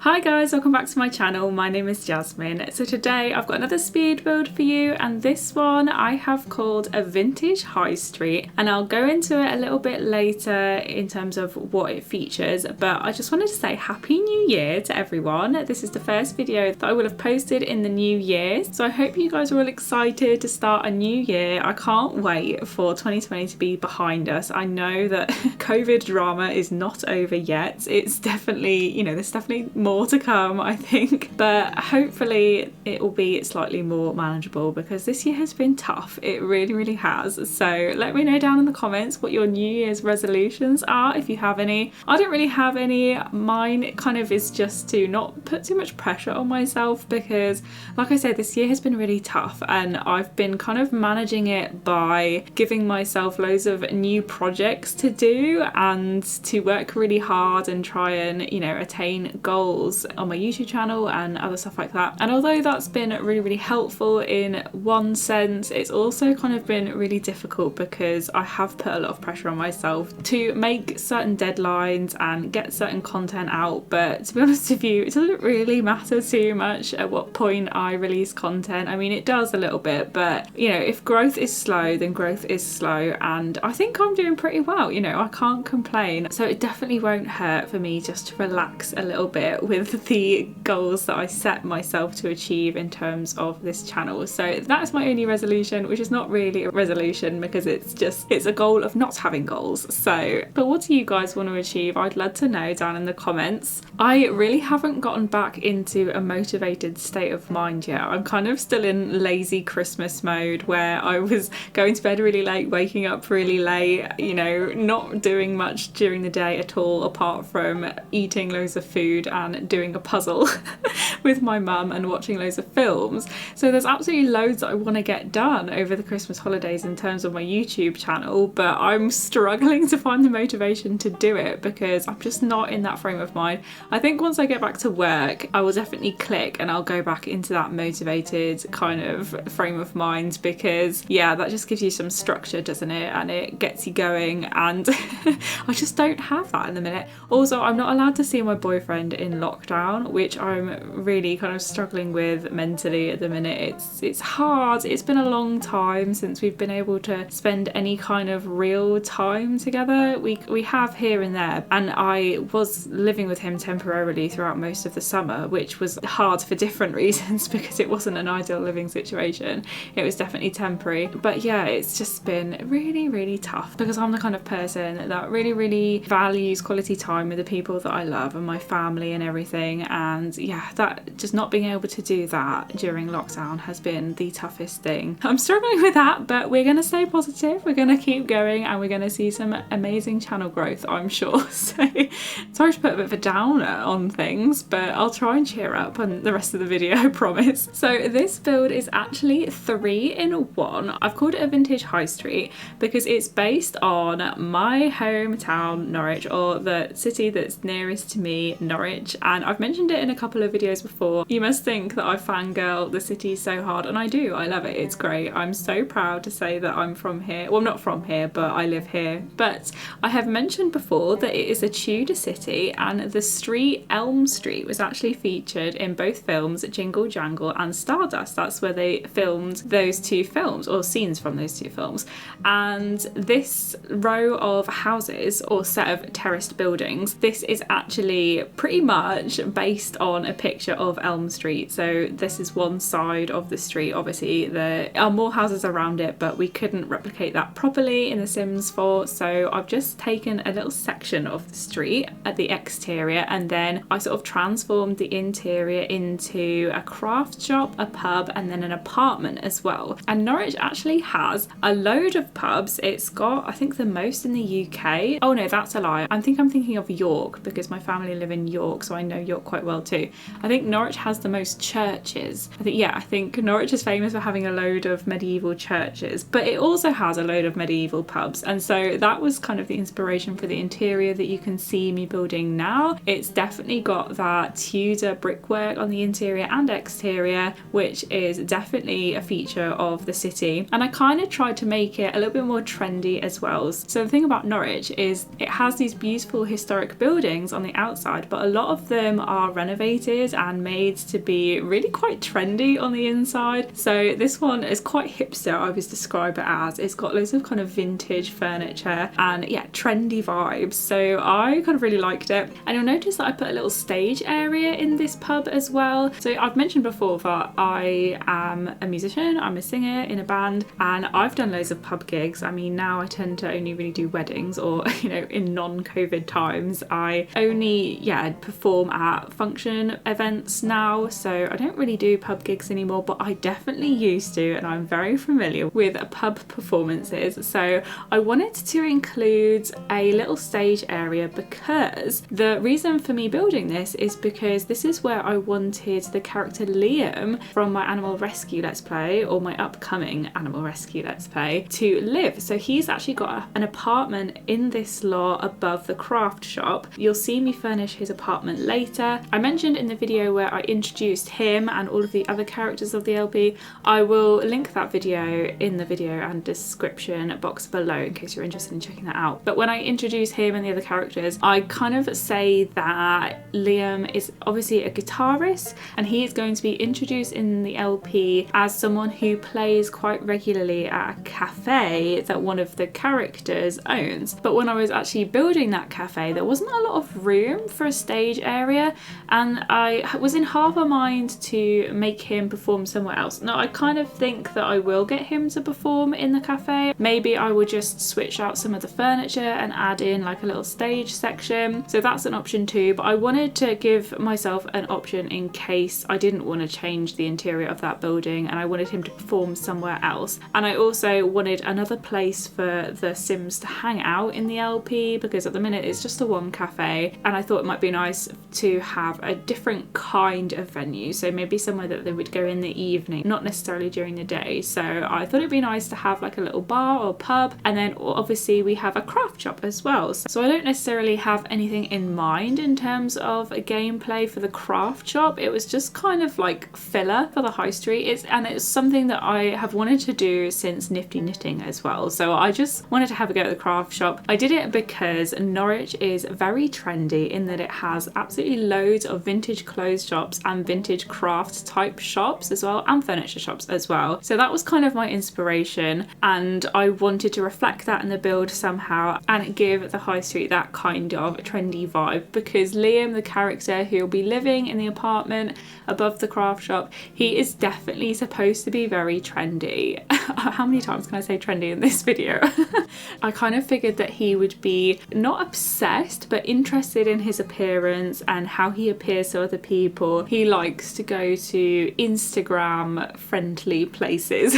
Hi guys, welcome back to my channel. My name is Jasmine. So today I've got another speed build for you, and this one I have called a vintage high street, and I'll go into it a little bit later in terms of what it features, but I just wanted to say Happy New Year to everyone. This is the first video that I will have posted in the new year, so I hope you guys are all excited to start a new year. I can't wait for 2020 to be behind us. I know that COVID drama is not over yet. It's definitely, you know, there's definitely more to come, I think, but hopefully it will be slightly more manageable because this year has been tough. It really has. So let me know down in the comments what your New Year's resolutions are, if you have any. I don't really have any. Mine kind of is just to not put too much pressure on myself because, like I said, this year has been really tough, and I've been kind of managing it by giving myself loads of new projects to do and to work really hard and try and, you know, attain goals on my YouTube channel and other stuff like that. And although that's been really helpful in one sense, it's also kind of been really difficult because I have put a lot of pressure on myself to make certain deadlines and get certain content out. But to be honest with you, it doesn't really matter too much at what point I release content. I mean, it does a little bit, but you know, if growth is slow, then growth is slow, and I think I'm doing pretty well, you know, I can't complain. So it definitely won't hurt for me just to relax a little bit with the goals that I set myself to achieve in terms of this channel. So that's my only resolution, which is not really a resolution because it's a goal of not having goals. So, but what do you guys want to achieve? I'd love to know down in the comments. I really haven't gotten back into a motivated state of mind yet. I'm kind of still in lazy Christmas mode where I was going to bed really late, waking up really late, you know, not doing much during the day at all apart from eating loads of food and doing a puzzle with my mum and watching loads of films. So there's absolutely loads that I want to get done over the Christmas holidays in terms of my YouTube channel, but I'm struggling to find the motivation to do it because I'm just not in that frame of mind. I think once I get back to work, I will definitely click and I'll go back into that motivated kind of frame of mind because, yeah, that just gives you some structure, doesn't it? And it gets you going, and I just don't have that in the minute. Also, I'm not allowed to see my boyfriend in lockdown, which I'm really kind of struggling with mentally at the minute. It's hard. It's been a long time since we've been able to spend any kind of real time together. We have here and there, and I was living with him temporarily throughout most of the summer, which was hard for different reasons because it wasn't an ideal living situation. It was definitely temporary, but yeah, it's just been really tough because I'm the kind of person that really values quality time with the people that I love and my family and everything, and yeah, that just not being able to do that during lockdown has been the toughest thing. I'm struggling with that, but we're gonna stay positive, we're gonna keep going, and we're gonna see some amazing channel growth, I'm sure. So sorry to put a bit of a downer on things, but I'll try and cheer up on the rest of the video, I promise. So this build is actually 3 in 1. I've called it a vintage high street because it's based on my hometown Norwich, or the city that's nearest to me, Norwich, and I've mentioned it in a couple of videos before. You must think that I fangirl the city so hard, and I do. I love it. It's great. I'm so proud to say that I'm from here. Well, I'm not from here, but I live here. But I have mentioned before that it is a Tudor city, and the street, Elm Street, was actually featured in both films, Jingle Jangle and Stardust. That's where they filmed those 2 films, or scenes from those 2 films. And this row of houses, or set of terraced buildings, this is actually pretty much based on a picture of Elm Street. So this is one side of the street. Obviously there are more houses around it, but we couldn't replicate that properly in The Sims 4, so I've just taken a little section of the street at the exterior, and then I sort of transformed the interior into a craft shop, a pub, and then an apartment as well. And Norwich actually has a load of pubs. It's got, I think, the most in the UK. Oh no, that's a lie. I'm thinking of York because my family live in York, so I know York quite well too. I think Norwich has the most churches. I think Norwich is famous for having a load of medieval churches, but it also has a load of medieval pubs, and so that was kind of the inspiration for the interior that you can see me building now. It's definitely got that Tudor brickwork on the interior and exterior, which is definitely a feature of the city, and I kind of tried to make it a little bit more trendy as well. So the thing about Norwich is it has these beautiful historic buildings on the outside, but a lot of them are renovated and made to be really quite trendy on the inside. So this one is quite hipster, I would describe it as. It's got loads of kind of vintage furniture and yeah, trendy vibes. So I kind of really liked it. And you'll notice that I put a little stage area in this pub as well. So I've mentioned before that I am a musician, I'm a singer in a band, and I've done loads of pub gigs. I mean, now I tend to only really do weddings, or you know, in non-COVID times I only perform at function events now, so I don't really do pub gigs anymore, but I definitely used to, and I'm very familiar with pub performances. So I wanted to include a little stage area because the reason for me building this is because this is where I wanted the character Liam from my animal rescue let's play, or my upcoming animal rescue let's play, to live. So he's actually got an apartment in this lot above the craft shop. You'll see me furnish his apartment later. I mentioned in the video where I introduced him and all of the other characters of the LP. I will link that video in the video and description box below in case you're interested in checking that out. But when I introduce him and the other characters, I kind of say that Liam is obviously a guitarist, and he is going to be introduced in the LP as someone who plays quite regularly at a cafe that one of the characters owns. But when I was actually building that cafe, there wasn't a lot of room for a stage area, and I was in half a mind to make him perform somewhere else. Now I kind of think that I will get him to perform in the cafe. Maybe I would just switch out some of the furniture and add in like a little stage section. So that's an option too, but I wanted to give myself an option in case I didn't want to change the interior of that building and I wanted him to perform somewhere else. And I also wanted another place for the Sims to hang out in the LP, because at the minute it's just a one cafe, and I thought it might be nice to have a different kind of venue, so maybe somewhere that they would go in the evening, not necessarily during the day. So I thought it'd be nice to have like a little bar or pub, and then obviously we have a craft shop as well. So I don't necessarily have anything in mind in terms of a gameplay for the craft shop. It was just kind of like filler for the high street. It's something that I have wanted to do since Nifty Knitting as well. So I just wanted to have a go at the craft shop. I did it because Norwich is very trendy in that it has absolutely loads of vintage clothes shops and vintage craft type shops as well, and furniture shops as well. So that was kind of my inspiration, and I wanted to reflect that in the build somehow and give the high street that kind of trendy vibe, because Liam, the character who will be living in the apartment above the craft shop, he is definitely supposed to be very trendy. How many times can I say trendy in this video? I kind of figured that he would be not obsessed, but interested in his appearance and how he appears to other people. He likes to go to Instagram friendly places.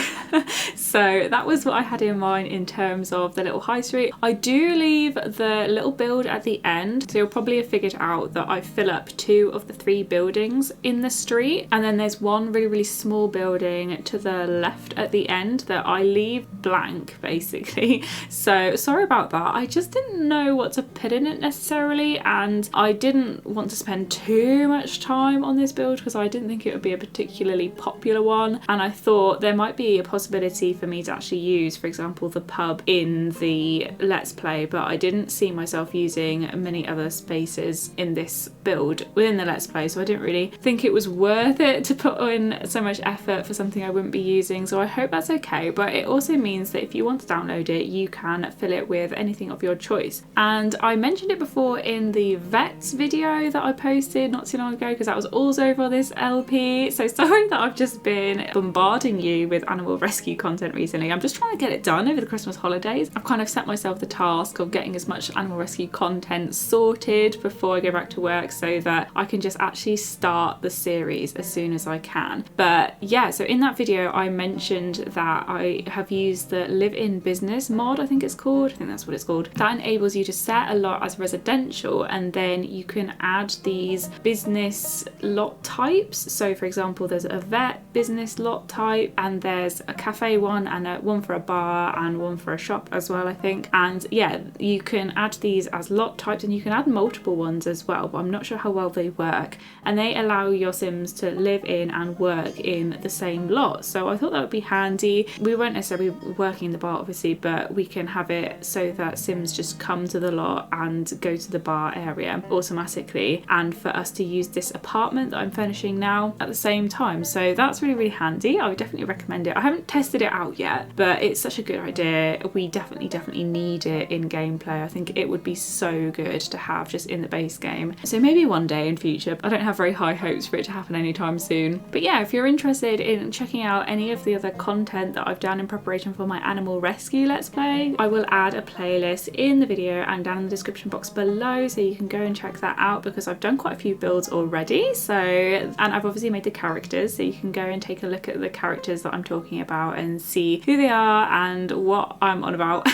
So that was what I had in mind in terms of the little high street. I do leave the little build at the end, so you'll probably have figured out that I fill up 2 of the 3 buildings in the street, and then there's one really small building to the left at the end that I leave blank basically. So sorry about that. I just didn't know what to put in it necessarily, and I didn't want to spend too much time on this build because I didn't think it would be a particularly popular one, and I thought there might be a possibility for me to actually use, for example, the pub in the Let's Play, but I didn't see myself using many other spaces in this build within the Let's Play, so I didn't really think it was worth it to put in so much effort for something I wouldn't be using. So I hope that's okay, but it also means that if you want to download it, you can fill it with anything of your choice. And I mentioned it before in the vets video that I posted not too long ago, because that was also over this LP. So sorry that I've just been bombarding you with animal rescue content recently. I'm just trying to get it done over the Christmas holidays. I've kind of set myself the task of getting as much animal rescue content sorted before I go back to work so that I can just actually start the series as soon as I can. But yeah, so in that video I mentioned that I have used the live-in business mod, I think it's called. I think that's what it's called. That enables you to set a lot as residential, and then you can add these business lot types. So for example, there's a vet business lot type, and there's a cafe one, and one for a bar, and one for a shop as well, I think. And yeah, you can add these as lot types, and you can add multiple ones as well, but I'm not sure how well they work. And they allow your Sims to live in and work in the same lot. So I thought that would be handy. We won't necessarily be working in the bar obviously, but we can have it so that Sims just come to the lot and go to the bar area automatically. easily, and for us to use this apartment that I'm furnishing now at the same time. So that's really, really handy. I would definitely recommend it. I haven't tested it out yet, but it's such a good idea. We definitely need it in gameplay. I think it would be so good to have just in the base game. So maybe one day in future. I don't have very high hopes for it to happen anytime soon. But yeah, if you're interested in checking out any of the other content that I've done in preparation for my animal rescue let's play, I will add a playlist in the video and down in the description box below, so you can go and check that out, because I've done quite a few builds already. So, and I've obviously made the characters, so you can go and take a look at the characters that I'm talking about and see who they are and what I'm on about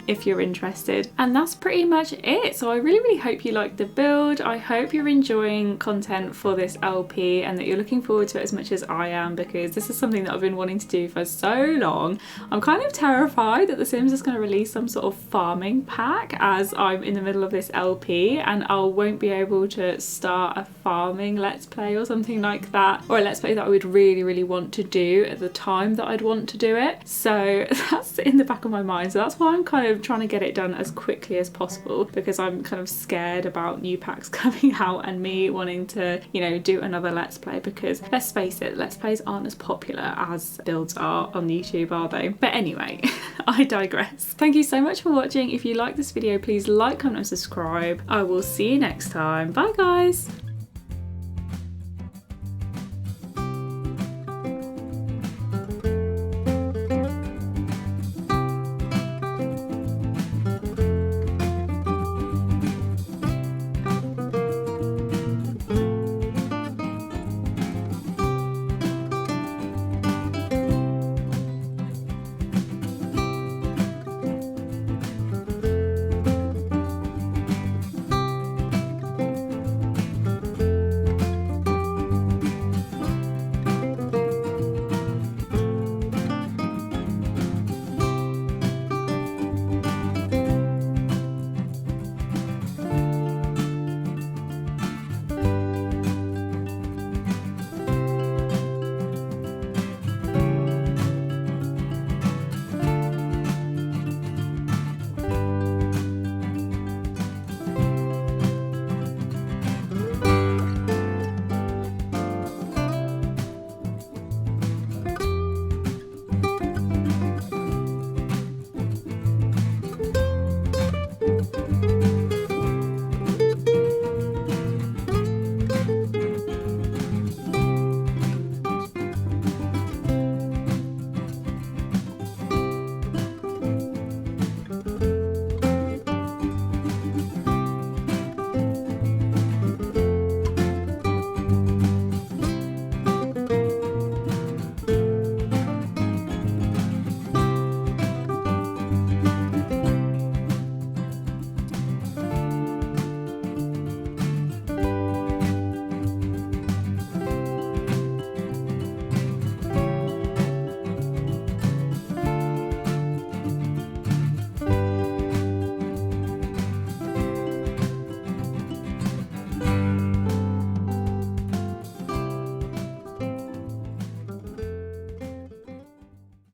if you're interested. And that's pretty much it. So I really hope you liked the build. I hope you're enjoying content for this LP and that you're looking forward to it as much as I am, because this is something that I've been wanting to do for so long. I'm kind of terrified that The Sims is going to release some sort of farming pack as I'm in the middle of this LP, and I won't be able to start a farming let's play or something like that, or a let's play that I would really want to do at the time that I'd want to do it. So that's in the back of my mind. So that's why I'm kind of trying to get it done as quickly as possible, because I'm kind of scared about new packs coming out and me wanting to, you know, do another let's play, because let's face it, let's plays aren't as popular as builds are on YouTube, are they? But anyway, I digress. Thank you so much for watching. If you like this video, please like, comment and subscribe. I will see you next time. Bye guys.